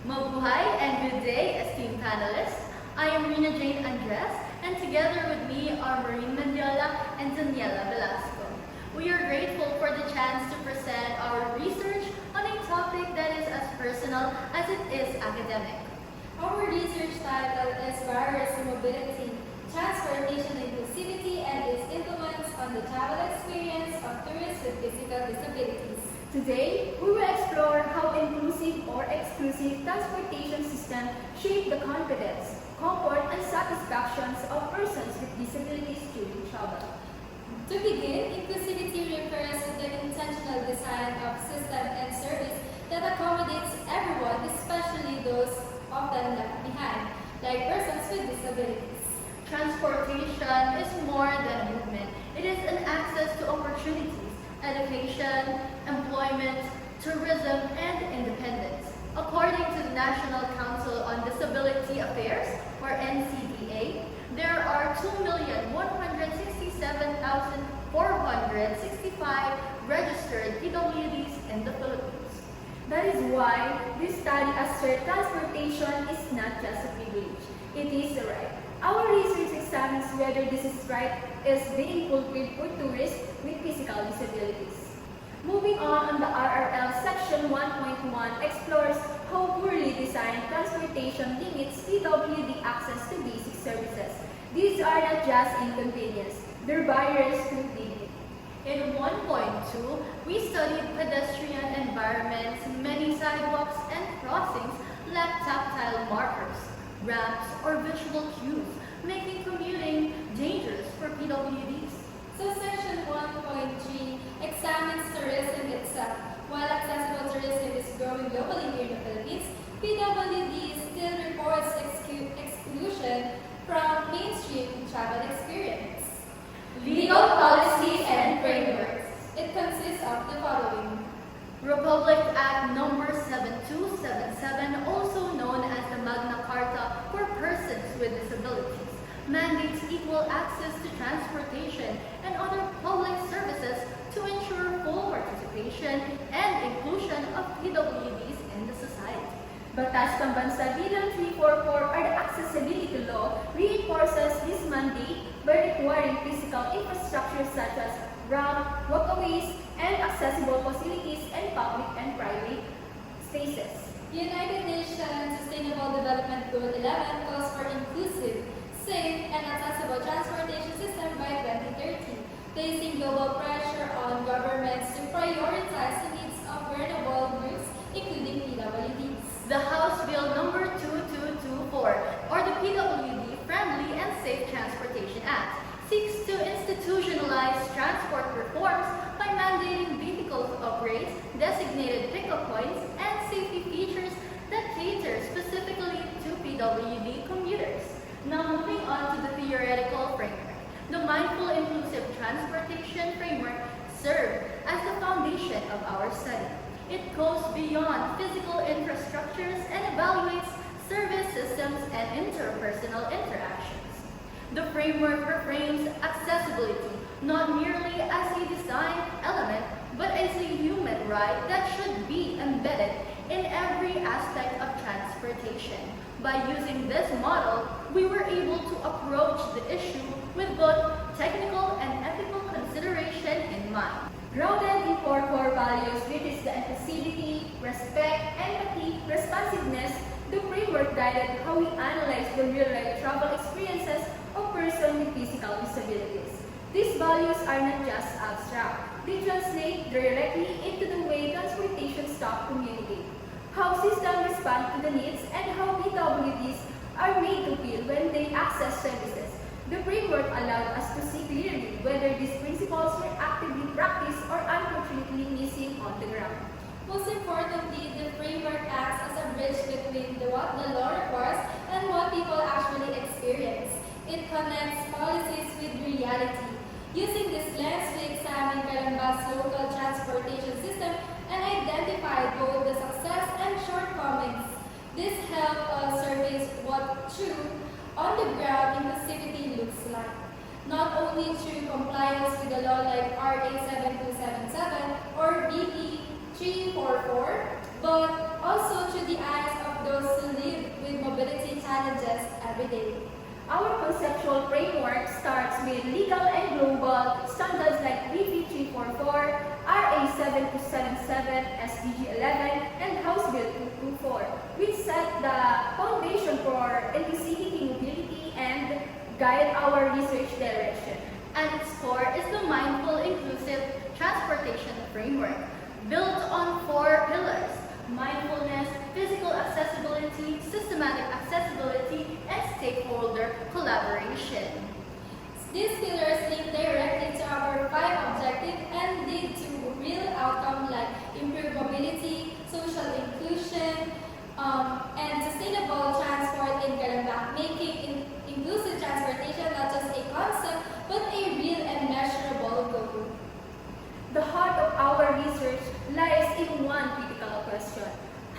Mabuhay and good day, esteemed panelists. I am Rina Jane Andres, and together with me are Maureen Mendiola and Daniela Velasco. We are grateful for the chance to present our research on a topic that is as personal as it is academic. Our research title is Barriers to Mobility, Transportation Inclusivity and its Influence on the Travel Experience of Tourists with Physical Disabilities. Today, we will explore how inclusive or exclusive transportation systems shape the confidence, comfort, and satisfactions of persons with disabilities during travel. To begin, inclusivity refers to the intentional design of system and service that accommodates everyone, especially those often left behind, like persons with disabilities. Transportation is more than a movement. It is an access to opportunities, education, employment, tourism, and independence. According to the National Council on Disability Affairs, or NCDA, there are 2,167,465 registered PWDs in the Philippines. That is why this study asserts transportation is not just a privilege, it is a right. Our research examines whether this right is being fulfilled for tourists with physical disabilities. Moving on the RRL section 1.1 explores how poorly designed transportation limits PWD access to basic services. These are not just inconvenience, they're barriers to dignity. In 1.2, we studied pedestrian environments. Many sidewalks and crossings lack tactile markers, ramps, or visual cues, making commuting dangerous for PWDs. So section 1.3 examines tourism itself. While accessible tourism is growing globally here in the Philippines, PWD still reports exclusion from mainstream travel experience. Legal policies and frameworks. It consists of the following. Republic Act Number 7277, also known as the Magna Carta for Persons with Disabilities, mandates equal access to transportation and other public services to ensure full participation and inclusion of PWDs in the society. Batas Pambansa Bilang 344 or the Accessibility Law reinforces this mandate by requiring physical infrastructure such as ramp, walkways, and accessible facilities in public and private spaces. United Nations Sustainable Development Goal 11 calls for inclusive, safe, and accessible transportation system by 2030, placing global pressure on governments to prioritize the needs of vulnerable groups, including PWDs. The House Bill Number 2224, or the PWD Friendly and Safe Transportation Act, seeks to institutionalize transport reforms by mandating vehicles upgrades, designated pickup points, and safety features that cater specifically to PWD commuters. Now moving on to the theoretical framework. The Mindful Inclusive Transportation Framework served as the foundation of our study. It goes beyond physical infrastructures and evaluates service systems and interpersonal interactions. The framework reframes accessibility not merely as a design element, but as a human right that should be embedded in every aspect of transportation. By using this model, we were able to approach the issue with both technical and ethical consideration in mind. Grounded in four core values, which is the inclusivity, respect, empathy, responsiveness, the framework guided how we analyze the real-life travel experiences of persons with physical disabilities. These values are not just abstract. They translate directly into the way transportation staff communicate, how systems respond to the needs, and how PWDs are made to feel when they access services. The framework allowed us to see clearly whether these principles were actively practiced or unfortunately missing on the ground. Most importantly, the framework acts as a bridge between what the law requires and what people actually experience. It connects policies with reality. Using this lens, we examine Calamba's local transportation system and identify both the success and shortcomings. This helped us surface what true on-the-ground inclusivity looks like, not only through compliance with the law like RA 7277 or BP 344, but also through the eyes of those every day. Our conceptual framework starts with legal and global standards like BP 344, RA 7277, SDG 11, and House Bill 224, which set the foundation for inclusivity, mobility, and guide our research direction. At its core is the Mindful Inclusive Transportation Framework, built on 4 pillars: mindfulness, physical accessibility, systematic accessibility, and stakeholder collaboration. These pillars link directly to our 5 objectives and lead to real outcomes like improved mobility, social inclusion, and sustainable transport in Calamba, making inclusive transportation not just a concept but a real and measurable goal. The heart of our research lies in one critical question.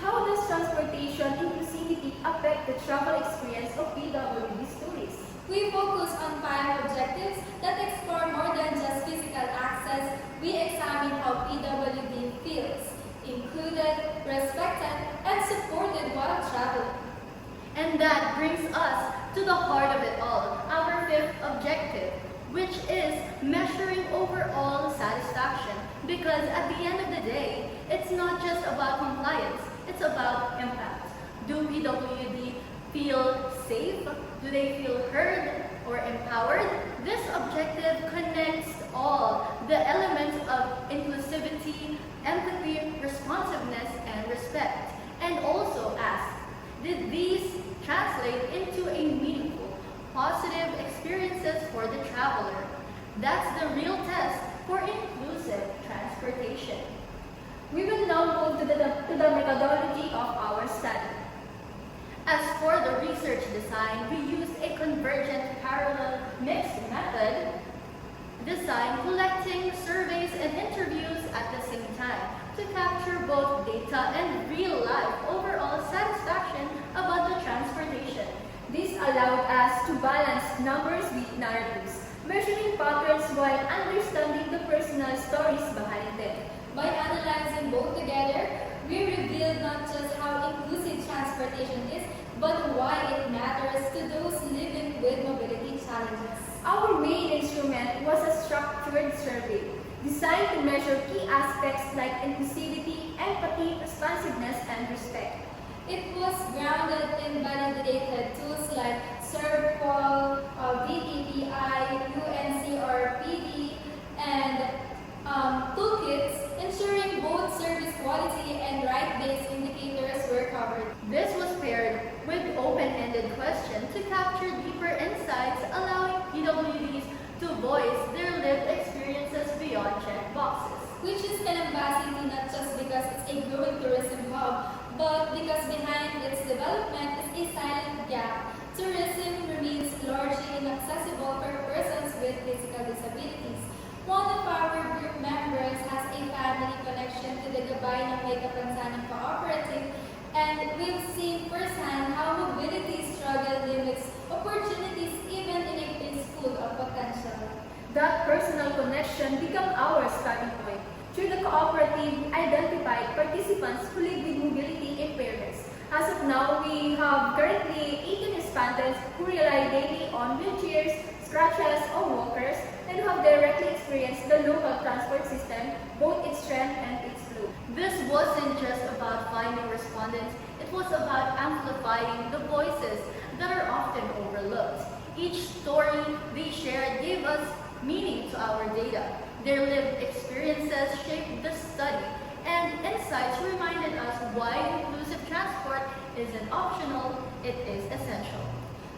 How does transportation inclusivity affect the travel experience of PWD's tourists? We focus on 5 objectives that explore more than just physical access. We examine how PWD feels included, respected, and supported while traveling. And that brings us to the heart of it all, our 5th objective, which is measuring overall satisfaction. Because at the end of the day, it's not just about compliance, it's about impact. Do PWD feel safe? Do they feel heard or empowered? This objective connects all the elements of inclusivity, empathy, responsiveness, and respect. And also asks, did these translate into a meaningful, positive experiences for the traveler? That's the real test for inclusive transportation. We will now move to the methodology of our study. As for the research design, we used a convergent parallel mixed method design, collecting surveys and interviews at the same time to capture both data and real-life overall satisfaction about the transportation. This allowed us to balance numbers with narratives, measuring patterns while understanding the personal stories behind them. By analyzing both together, we revealed not just how inclusive transportation is, but why it matters to those living with mobility challenges. Our main instrument was a structured survey designed to measure key aspects like inclusivity, empathy, responsiveness, and respect. It was grounded in validated tools like SERVQUAL, VTPI, UNCRPD, and toolkits, ensuring both service quality and right-based indicators were covered. This was paired with open-ended questions to capture deeper insights, allowing PWDs to voice their lived experiences beyond checkboxes. Which is Calamba City not just because it's a growing tourism hub, but because behind its development is a silent gap. Tourism remains largely inaccessible for persons with physical disabilities. One of our group members has a family connection to the Gabay ng May Kapansanan Cooperative, and we've seen firsthand how mobility struggle limits opportunities even in a place full of potential. That personal connection became our starting point. Through the cooperative, we identified participants who live with mobility impairments. As of now, we have currently 18 respondents who rely daily on wheelchairs, scratches, or walkers, and who have directly experienced the local transport system, both its strength and its flaw. This wasn't just about finding respondents, it was about amplifying the voices that are often overlooked. Each story they shared gave us meaning to our data. Their lived experiences shaped the study, and insights reminded us why inclusive transport isn't optional, it is essential.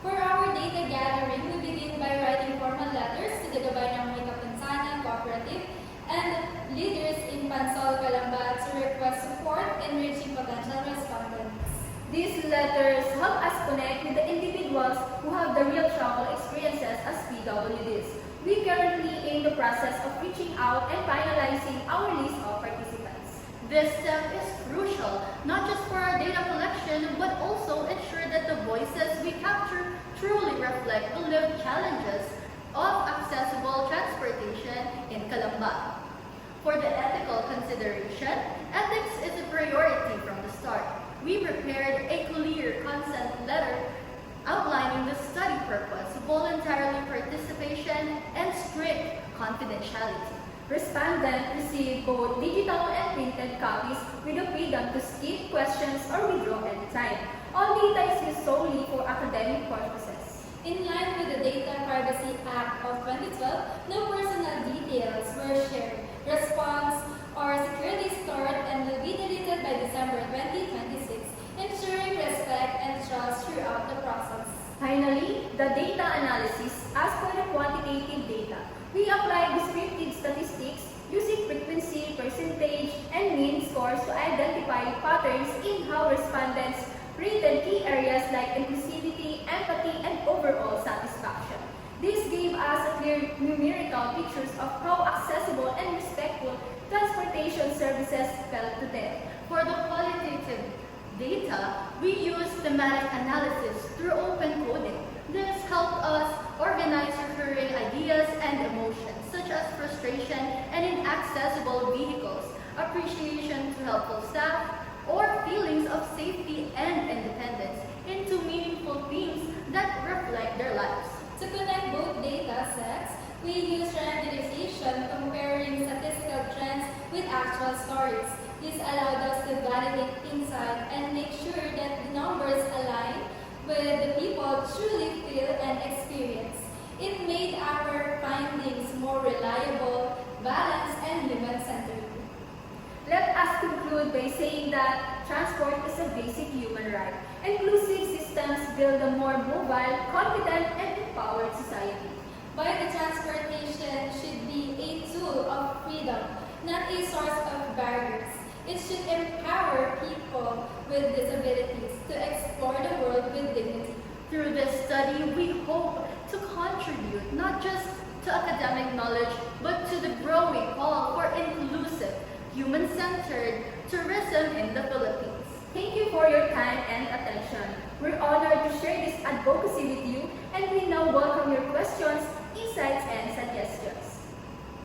For our data gathering, we begin by writing formal letters to the Gabay ng May Kapansanan Cooperative and leaders in Pansol, Calamba to request support in reaching potential respondents. These letters help us connect with the individuals who have the real travel experiences as PWDs. We currently in the process of reaching out and finalizing our list of participants. This step is crucial, not just for our data collection, but also ensure that the voices we capture truly reflect the lived challenges of accessible transportation in Calamba. For the ethical consideration, ethics is a priority from the start. We prepared a clear consent letter outlining the information, and strict confidentiality. Respondents receive both digital and printed copies with the freedom to skip questions or withdraw anytime. All data is used solely for academic purposes. In line with the Data Privacy Act of 2012, no personal details were shared, response, or securely stored and will be deleted by December 2026, ensuring respect and trust throughout the process. Finally, the data analysis. As for the quantitative data, we apply descriptive statistics using frequency, percentage, and mean scores to identify patterns in how respondents rated key areas like inclusivity, empathy, and overall satisfaction. This gave us a clear numerical pictures of how accessible and respectful transportation services felt to them. For the qualitative data, we use thematic analysis through open coding. This helped us organize recurring ideas and emotions, such as frustration and inaccessible vehicles, appreciation to helpful staff, or feelings of safety and independence into meaningful themes that reflect their lives. To connect both data sets, we use randomization comparing statistical trends with actual stories. This allowed us to validate insight and make sure that the numbers align with the people truly feel and experience. It made our findings more reliable, balanced, and human-centered. Let us conclude by saying that transport is a basic human right. Inclusive systems build a more mobile, confident, and empowered society. Public transportation should be a tool of freedom, not a source of barriers. It should empower people with disabilities to explore the world with dignity. Through this study, we hope to contribute not just to academic knowledge, but to the growing call for inclusive, human-centered tourism in the Philippines. Thank you for your time and attention. We're honored to share this advocacy with you, and we now welcome your questions, insights, and suggestions.